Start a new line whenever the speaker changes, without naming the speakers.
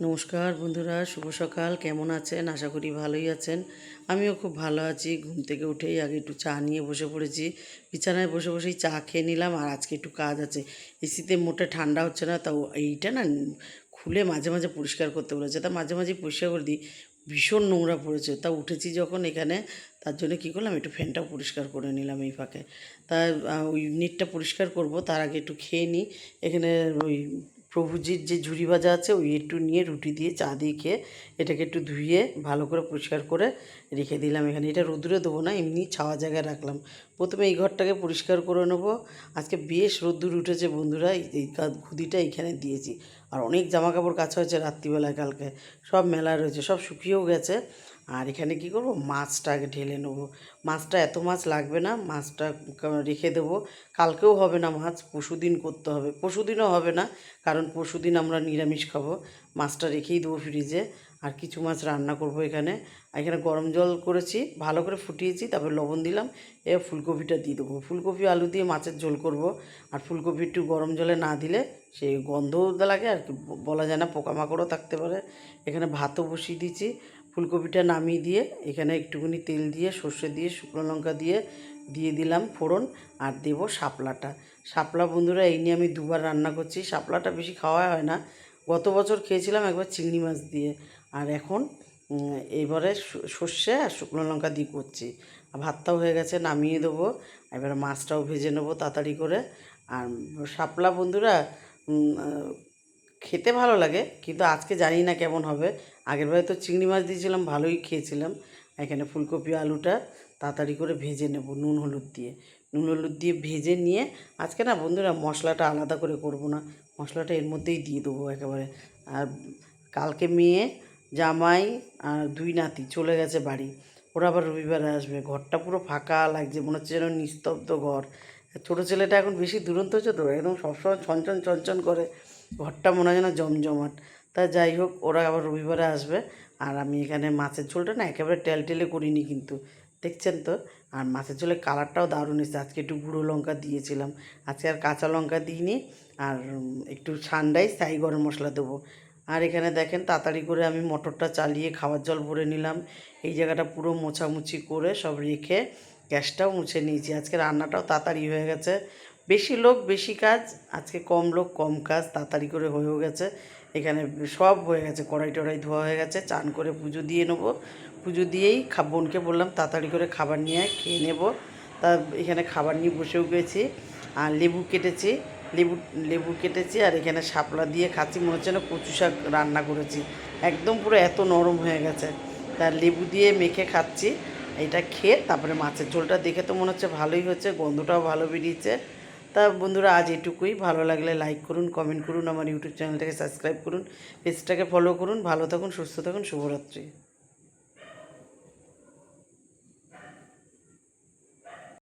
নমস্কার বন্ধুরা, শুভ সকাল। কেমন আছেন? আশা করি ভালোই আছেন। আমিও খুব ভালো আছি। ঘুম থেকে উঠেই আগে একটু চা নিয়ে বসে পড়েছি। বিছানায় বসে বসেই চা খেয়ে নিলাম। আর আজকে একটু কাজ আছে। এসিতে মোটে ঠান্ডা হচ্ছে না, তাও এইটা না খুলে মাঝে মাঝে পরিষ্কার করতে বলেছে, তা মাঝে মাঝে পরিষ্কার করে দিই। ভীষণ নোংরা পড়েছে, তা উঠেছি যখন এখানে, তার জন্য কী করলাম, একটু ফ্যানটাও পরিষ্কার করে নিলাম এই ফাঁকে। তা ওই নেটটা পরিষ্কার করব তার আগে একটু খেয়ে নিই। এখানে ওই প্রভুজির যে ঝুরি ভাজা আছে ওই একটু নিয়ে রুটি দিয়ে চা দিয়ে খেয়ে এটাকে একটু ধুয়ে ভালো করে পরিষ্কার করে রেখে দিলাম এখানে। এটা রোদ্দুরে দেবো না, এমনি ছাওয়া জায়গায় রাখলাম। প্রথমে এই ঘরটাকে পরিষ্কার করে নেবো। আজকে বেশ রোদ্দুর উঠেছে বন্ধুরা, এই খুদিটা এইখানে দিয়েছি। আর অনেক জামা কাপড় কাচা হয়েছে রাত্রিবেলায়, কালকে সব মেলা রয়েছে, সব শুকিয়েও গেছে। আর এখানে কি করব, মাছটা আগে ঢেলে নেবো। মাছটা এত মাছ লাগবে না, মাছটা রেখে দেবো। কালকেও হবে না মাছ, পরশুদিন করতে হবে। পরশুদিনও হবে না, কারণ পরশুদিন আমরা নিরামিষ খাবো। মাছটা রেখেই দেবো ফ্রিজে। আর কিছু মাছ রান্না করব এখানে। এখানে গরম জল করেছি, ভালো করে ফুটিয়েছি, তারপর লবণ দিলাম। এবার ফুলকপিটা দিয়ে দেবো। ফুলকপি আলু দিয়ে মাছের ঝোল করব। আর ফুলকপি একটু গরম জলে না দিলে সেই গন্ধও লাগে, আর বলা যায় না, পোকামাকড়ও থাকতে পারে। এখানে ভাতও বসিয়ে দিয়েছি। ফুলকপিটা নামিয়ে দিয়ে এখানে একটুখানি তেল দিয়ে, সর্ষে দিয়ে, শুকনো লঙ্কা দিয়ে দিয়ে দিলাম ফোড়ন। আর দেবো শাপলাটা। শাপলা বন্ধুরা এই নিয়ে আমি দুবার রান্না করছি। শাপলাটা বেশি খাওয়া হয় না। গত বছর খেয়েছিলাম একবার চিংড়ি মাছ দিয়ে। আর এখন এইবারে সর্ষে আর শুকনো লঙ্কা দিয়ে করছি। ভাতটাও হয়ে গেছে, নামিয়ে দেবো। এবারে মাছটাও ভেজে নেবো তাড়াতাড়ি করে। আর শাপলা বন্ধুরা খেতে ভালো লাগে, কিন্তু আজকে জানি না কেমন হবে। আগেরবারে তো চিংড়ি মাছ দিয়েছিলাম, ভালোই খেয়েছিলাম। এখানে ফুলকপি আলুটা তাড়াতাড়ি করে ভেজে নেব নুন হলুদ দিয়ে। নুন হলুদ দিয়ে ভেজে নিয়ে আজকে না বন্ধুরা মশলাটা আলাদা করে করব না, মশলাটা এর মধ্যেই দিয়ে দেবো একেবারে। আর কালকে মেয়ে, জামাই আর দুই নাতি চলে গেছে বাড়ি। ওরা আবার রবিবারে আসবে। ঘরটা পুরো ফাঁকা লাগছে, মনে হচ্ছে যেন নিস্তব্ধ ঘর। ছোটো ছেলেটা এখন বেশি দুরন্ত হচ্ছে তো, একদম সবসময় ছনছন ছনছন করে। ঘরটা মনে হয় যেন জমজমাট। তা যাই হোক, ওরা আবার রবিবারে আসবে। আর আমি এখানে মাছের ঝোলটা না একেবারে টেলটেলে করিনি কিন্তু, দেখছেন তো। আর মাছের ঝোলের কালারটাও দারুণ এসেছে। আজকে একটু গুঁড়ো লঙ্কা দিয়েছিলাম, আজকে আর কাঁচা লঙ্কা দিইনি। আর একটু ঠান্ডায় ছাই গরম মশলা দেবো। আর এখানে দেখেন তাড়াতাড়ি করে আমি মটরটা চালিয়ে খাওয়ার জল ভরে নিলাম। এই জায়গাটা পুরো মোছামুছি করে সব রেখে গ্যাসটাও মুছে নিয়েছি। আজকে রান্নাটাও তাড়াতাড়ি হয়ে গেছে। বেশি লোক বেশি কাজ, আজকে কম লোক কম কাজ, তাড়াতাড়ি করে হয়েও গেছে। এখানে সব হয়ে গেছে, কড়াই টড়াই ধোয়া হয়ে গেছে। চান করে পুজো দিয়ে নেবো। পুজো দিয়েই বোনকে বললাম তাড়াতাড়ি করে খাবার নিয়ে খেয়ে নেব। তা এখানে খাবার নিয়ে বসেও গেছি। আর লেবু কেটেছি, লেবু কেটেছি। আর এখানে শাপলা দিয়ে খাচ্ছি, মনে হচ্ছে না কচু শাক রান্না করেছি। একদম পুরো এত নরম হয়ে গেছে। তার লেবু দিয়ে মেখে খাচ্ছি। এটা খেয়ে তারপরে মাছের ঝোলটা দেখে তো মনে হচ্ছে ভালোই হচ্ছে, গন্ধটাও ভালো বেরিয়েছে। তা বন্ধুরা আজ এটুকুই। ভালো লাগলে লাইক করুন, কমেন্ট করুন, আমার ইউটিউব চ্যানেলটাকে সাবস্ক্রাইব করুন, পেজটাকে ফলো করুন। ভালো থাকুন, সুস্থ থাকুন, শুভরাত্রি।